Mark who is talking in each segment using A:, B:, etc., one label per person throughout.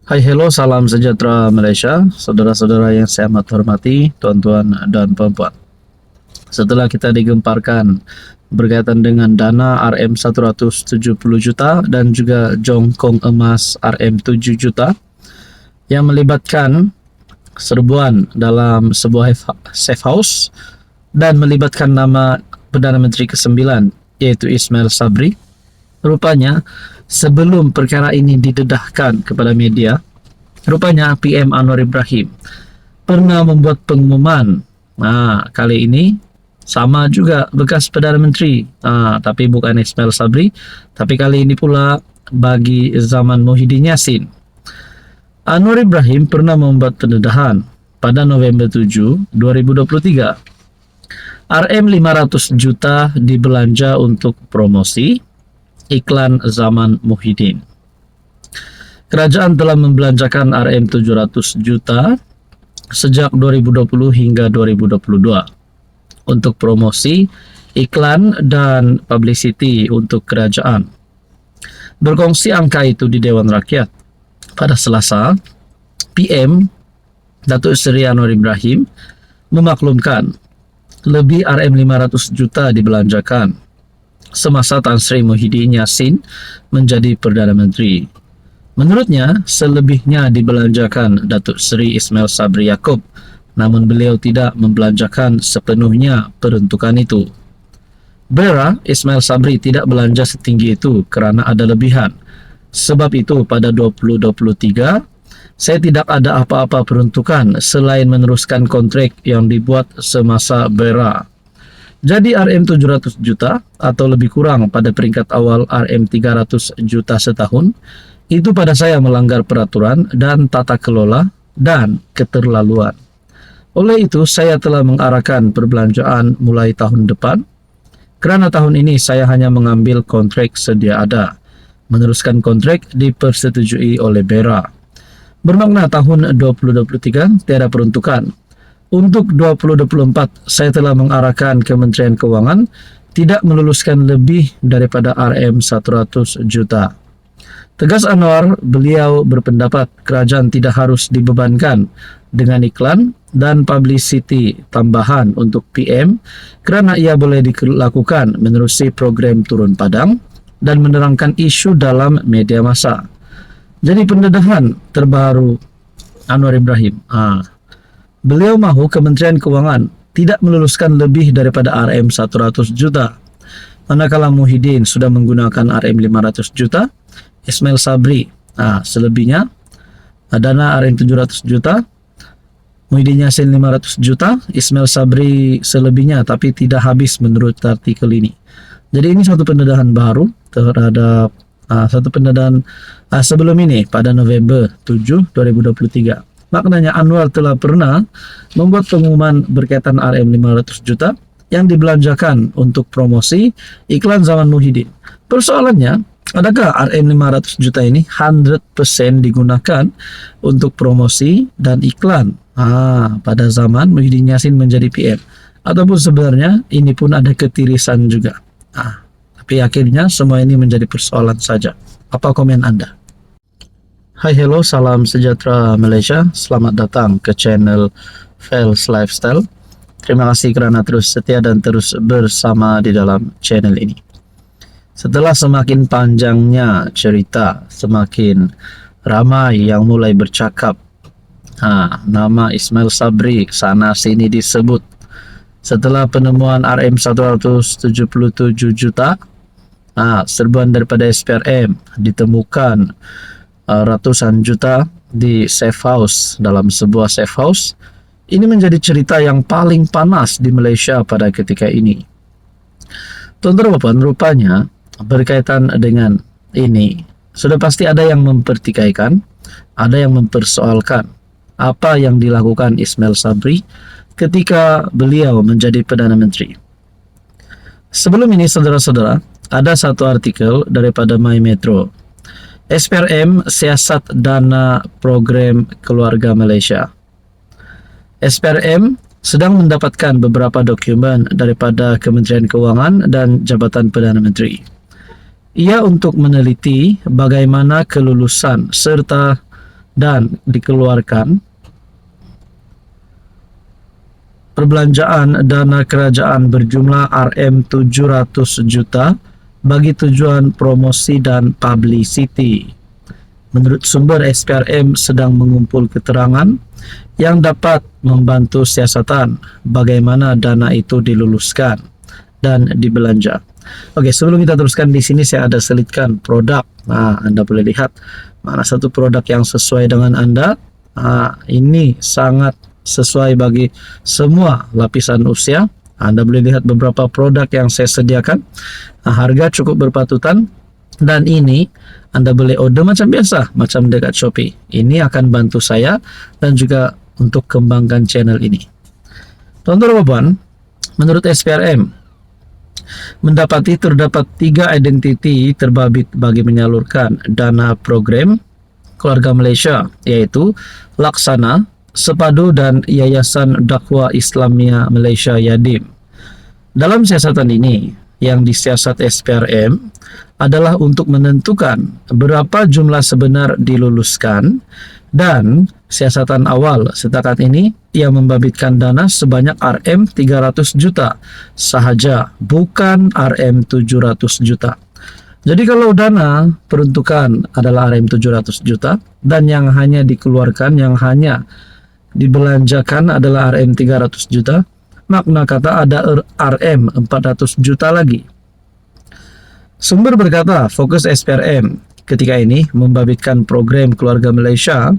A: Hai, hello, salam sejahtera Malaysia, saudara-saudara yang saya amat hormati, tuan-tuan dan puan-puan. Setelah kita digemparkan berkaitan dengan dana RM170 juta dan juga jongkong emas RM7 juta yang melibatkan serbuan dalam sebuah safe house dan melibatkan nama Perdana Menteri ke-9 yaitu Ismail Sabri. Rupanya sebelum perkara ini didedahkan kepada media, rupanya PM Anwar Ibrahim pernah membuat pengumuman. Kali ini sama juga bekas Perdana Menteri, tapi bukan Ismail Sabri, tapi kali ini pula bagi zaman Muhyiddin Yassin. Anwar Ibrahim pernah membuat pendedahan pada November 7, 2023. RM500 juta dibelanja untuk promosi iklan zaman Muhyiddin. Kerajaan telah membelanjakan RM700 juta sejak 2020 hingga 2022 untuk promosi, iklan, dan publicity untuk kerajaan. Berkongsi angka itu di Dewan Rakyat. Pada Selasa, PM Datuk Seri Anwar Ibrahim memaklumkan lebih RM500 juta dibelanjakan semasa Tan Sri Muhyiddin Yassin menjadi Perdana Menteri. Menurutnya, selebihnya dibelanjakan Datuk Seri Ismail Sabri Yaakob, namun beliau tidak membelanjakan sepenuhnya peruntukan itu. Bera, Ismail Sabri tidak belanja setinggi itu kerana ada lebihan. Sebab itu pada 2023, saya tidak ada apa-apa peruntukan selain meneruskan kontrak yang dibuat semasa Bera. Jadi RM700 juta atau lebih kurang pada peringkat awal RM300 juta setahun, itu pada saya melanggar peraturan dan tata kelola dan keterlaluan. Oleh itu, saya telah mengarahkan perbelanjaan mulai tahun depan. Kerana tahun ini saya hanya mengambil kontrak sedia ada. Meneruskan kontrak dipersetujui oleh Bera. Bermakna tahun 2023 tiada peruntukan. Untuk 2024, saya telah mengarahkan Kementerian Kewangan tidak meluluskan lebih daripada RM100 juta. Tegas Anwar, beliau berpendapat kerajaan tidak harus dibebankan dengan iklan dan publicity tambahan untuk PM kerana ia boleh dilakukan menerusi program turun padang dan menerangkan isu dalam media massa. Jadi pendedahan terbaru Anwar Ibrahim. Beliau mahu Kementerian Kewangan tidak meluluskan lebih daripada RM100 juta. Manakala Muhyiddin sudah menggunakan RM500 juta, Ismail Sabri selebihnya, dana RM700 juta, Muhyiddin Yassin 500 juta, Ismail Sabri selebihnya, tapi tidak habis menurut artikel ini. Jadi ini satu pendedahan baru terhadap satu pendedahan sebelum ini pada November 7, 2023. Maknanya Anwar telah pernah membuat pengumuman berkaitan RM500 juta yang dibelanjakan untuk promosi iklan zaman Muhyiddin. Persoalannya, adakah RM500 juta ini 100% digunakan untuk promosi dan iklan pada zaman Muhyiddin Yassin menjadi PM? Ataupun sebenarnya ini pun ada ketirisan juga? Tapi akhirnya semua ini menjadi persoalan saja. Apa komen Anda? Hai, hello, salam sejahtera Malaysia. Selamat datang ke channel Fels Lifestyle. Terima kasih kerana terus setia dan terus bersama di dalam channel ini. Setelah semakin panjangnya cerita, semakin ramai yang mulai bercakap, nama Ismail Sabri sana sini disebut. Setelah penemuan RM177 juta, serbuan daripada SPRM ditemukan ratusan juta di safe house, dalam sebuah safe house. Ini menjadi cerita yang paling panas di Malaysia pada ketika ini. Tuan-tuan dan puan, rupanya berkaitan dengan ini sudah pasti ada yang mempertikaikan, ada yang mempersoalkan apa yang dilakukan Ismail Sabri ketika beliau menjadi Perdana Menteri. Sebelum ini, saudara-saudara, ada satu artikel daripada My Metro. SPRM siasat dana program keluarga Malaysia. SPRM sedang mendapatkan beberapa dokumen daripada Kementerian Kewangan dan Jabatan Perdana Menteri. Ia untuk meneliti bagaimana kelulusan serta dan dikeluarkan perbelanjaan dana kerajaan berjumlah Rm700 juta bagi tujuan promosi dan publicity. Menurut sumber, SPRM sedang mengumpul keterangan yang dapat membantu siasatan bagaimana dana itu diluluskan dan dibelanja. Oke, sebelum kita teruskan, di sini saya ada selitkan produk. Nah, Anda boleh lihat mana satu produk yang sesuai dengan Anda. Nah, ini sangat sesuai bagi semua lapisan usia. Anda boleh lihat beberapa produk yang saya sediakan. Nah, harga cukup berpatutan, dan ini Anda boleh order macam biasa, macam dekat Shopee. Ini akan bantu saya dan juga untuk kembangkan channel ini. Tuan-tuan dan puan, menurut SPRM, terdapat 3 identiti terbabit bagi menyalurkan dana program Keluarga Malaysia, yaitu Laksana, Sepadu, dan Yayasan Dakwah Islamia Malaysia Yadim. Dalam siasatan ini, yang disiasat SPRM adalah untuk menentukan berapa jumlah sebenar diluluskan, dan siasatan awal setakat ini yang membabitkan dana sebanyak Rm300 juta sahaja, bukan Rm700 juta. Jadi kalau dana peruntukan adalah Rm700 juta dan yang hanya dikeluarkan, yang hanya dibelanjakan adalah Rm300 juta, makna kata ada Rm400 juta lagi. Sumber berkata, fokus SPRM ketika ini membabitkan program Keluarga Malaysia,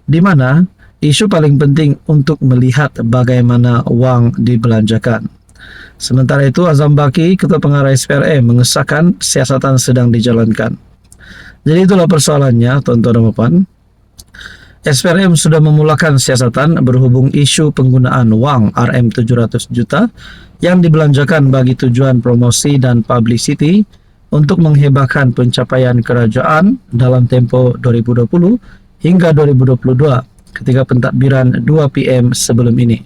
A: di mana isu paling penting untuk melihat bagaimana wang dibelanjakan. Sementara itu, Azam Baki, Ketua Pengarah SPRM, mengesahkan siasatan sedang dijalankan. Jadi itulah persoalannya, tuan-tuan dan puan. SPRM sudah memulakan siasatan berhubung isu penggunaan wang Rm700 juta yang dibelanjakan bagi tujuan promosi dan publicity untuk menghebahkan pencapaian kerajaan dalam tempoh 2020 hingga 2022 ketika pentadbiran 2 PM sebelum ini.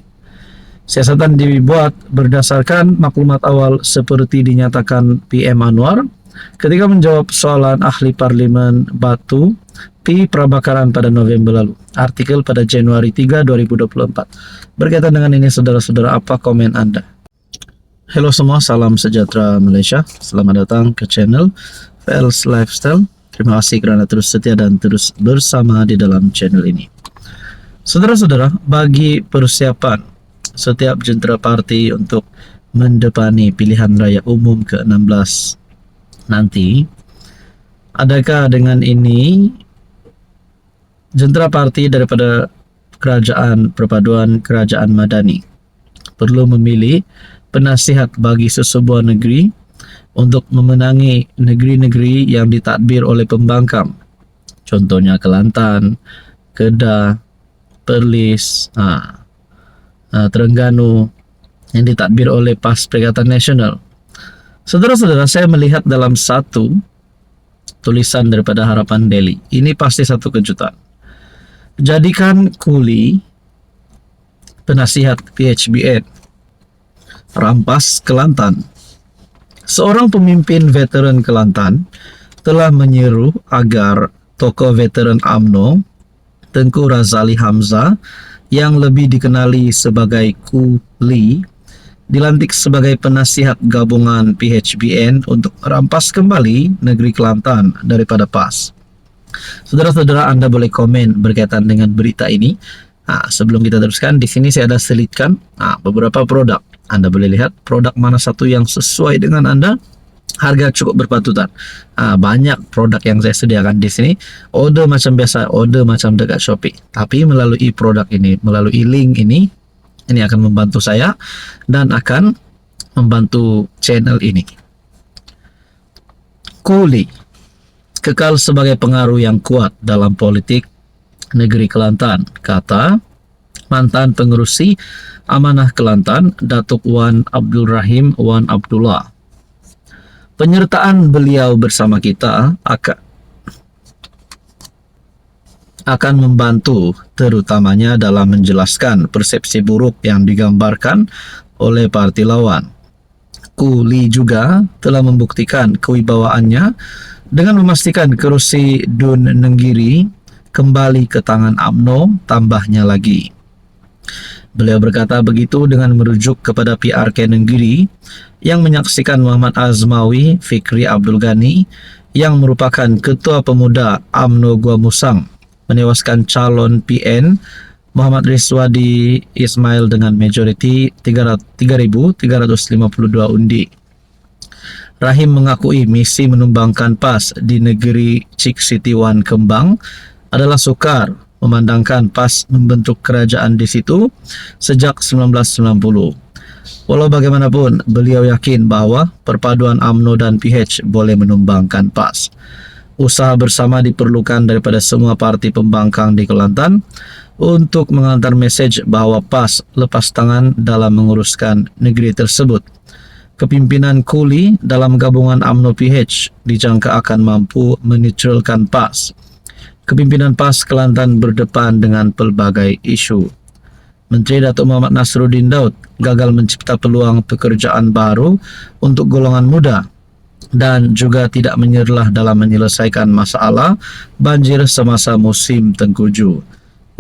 A: Siasatan dibuat berdasarkan maklumat awal seperti dinyatakan PM Anwar ketika menjawab soalan ahli Parlimen Batu P. Prabakaran pada November lalu. Artikel pada Januari 3, 2024. Berkaitan dengan ini, saudara-saudara, apa komen Anda? Halo semua, salam sejahtera Malaysia. Selamat datang ke channel VL's Lifestyle. Terima kasih kerana terus setia dan terus bersama di dalam channel ini. Saudara-saudara, bagi persiapan setiap jentera parti untuk mendepani pilihan raya umum ke-16 nanti, adakah dengan ini jentera parti daripada Kerajaan Perpaduan Kerajaan Madani perlu memilih penasihat bagi sesebuah negeri untuk memenangi negeri-negeri yang ditadbir oleh pembangkang, contohnya Kelantan, Kedah, Perlis, Terengganu, yang ditadbir oleh PAS Perikatan Nasional. Saudara-saudara, saya melihat dalam satu tulisan daripada Harapan Daily, ini pasti satu kejutan. Jadikan kuli penasihat PHBN, rampas Kelantan. Seorang pemimpin veteran Kelantan telah menyeru agar tokoh veteran UMNO, Tengku Razali Hamzah, yang lebih dikenali sebagai Kuli, dilantik sebagai penasihat gabungan PHBN untuk merampas kembali negeri Kelantan daripada PAS. Saudara-saudara, Anda boleh komen berkaitan dengan berita ini. Sebelum kita teruskan, di sini saya ada selitkan beberapa produk. Anda boleh lihat produk mana satu yang sesuai dengan Anda. Harga cukup berpatutan. Banyak produk yang saya sediakan di sini. Order macam biasa, order macam dekat Shopee. Tapi melalui produk ini, melalui link ini akan membantu saya dan akan membantu channel ini. Kuli kekal sebagai pengaruh yang kuat dalam politik negeri Kelantan, kata mantan pengerusi Amanah Kelantan, Datuk Wan Abdul Rahim Wan Abdullah. Penyertaan beliau bersama kita akan membantu terutamanya dalam menjelaskan persepsi buruk yang digambarkan oleh parti lawan. Kuli juga telah membuktikan kewibawaannya dengan memastikan kerusi Dun Nenggiri kembali ke tangan UMNO, tambahnya lagi. Beliau berkata begitu dengan merujuk kepada PRK Negeri yang menyaksikan Muhammad Azmawi Fikri Abdul Ghani yang merupakan Ketua Pemuda UMNO Gua Musang menewaskan calon PN Muhammad Rizwadi Ismail dengan majoriti 3.352 undi. Rahim mengakui misi menumbangkan PAS di negeri Cik Sitiwan Kembang adalah sukar, memandangkan PAS membentuk kerajaan di situ sejak 1990. Walau bagaimanapun, beliau yakin bahwa perpaduan UMNO dan PH boleh menumbangkan PAS. Usaha bersama diperlukan daripada semua parti pembangkang di Kelantan untuk mengantar mesej bahwa PAS lepas tangan dalam menguruskan negeri tersebut. Kepimpinan Kuli dalam gabungan UMNO PH dijangka akan mampu menetralkan PAS. Kepimpinan PAS Kelantan berdepan dengan pelbagai isu. Menteri Datuk Muhammad Nasruddin Daud gagal mencipta peluang pekerjaan baru untuk golongan muda dan juga tidak menyerlah dalam menyelesaikan masalah banjir semasa musim tengkujuh.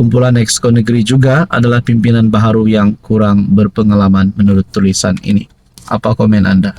A: Kumpulan Exco Negeri juga adalah pimpinan baharu yang kurang berpengalaman menurut tulisan ini. Apa komen Anda?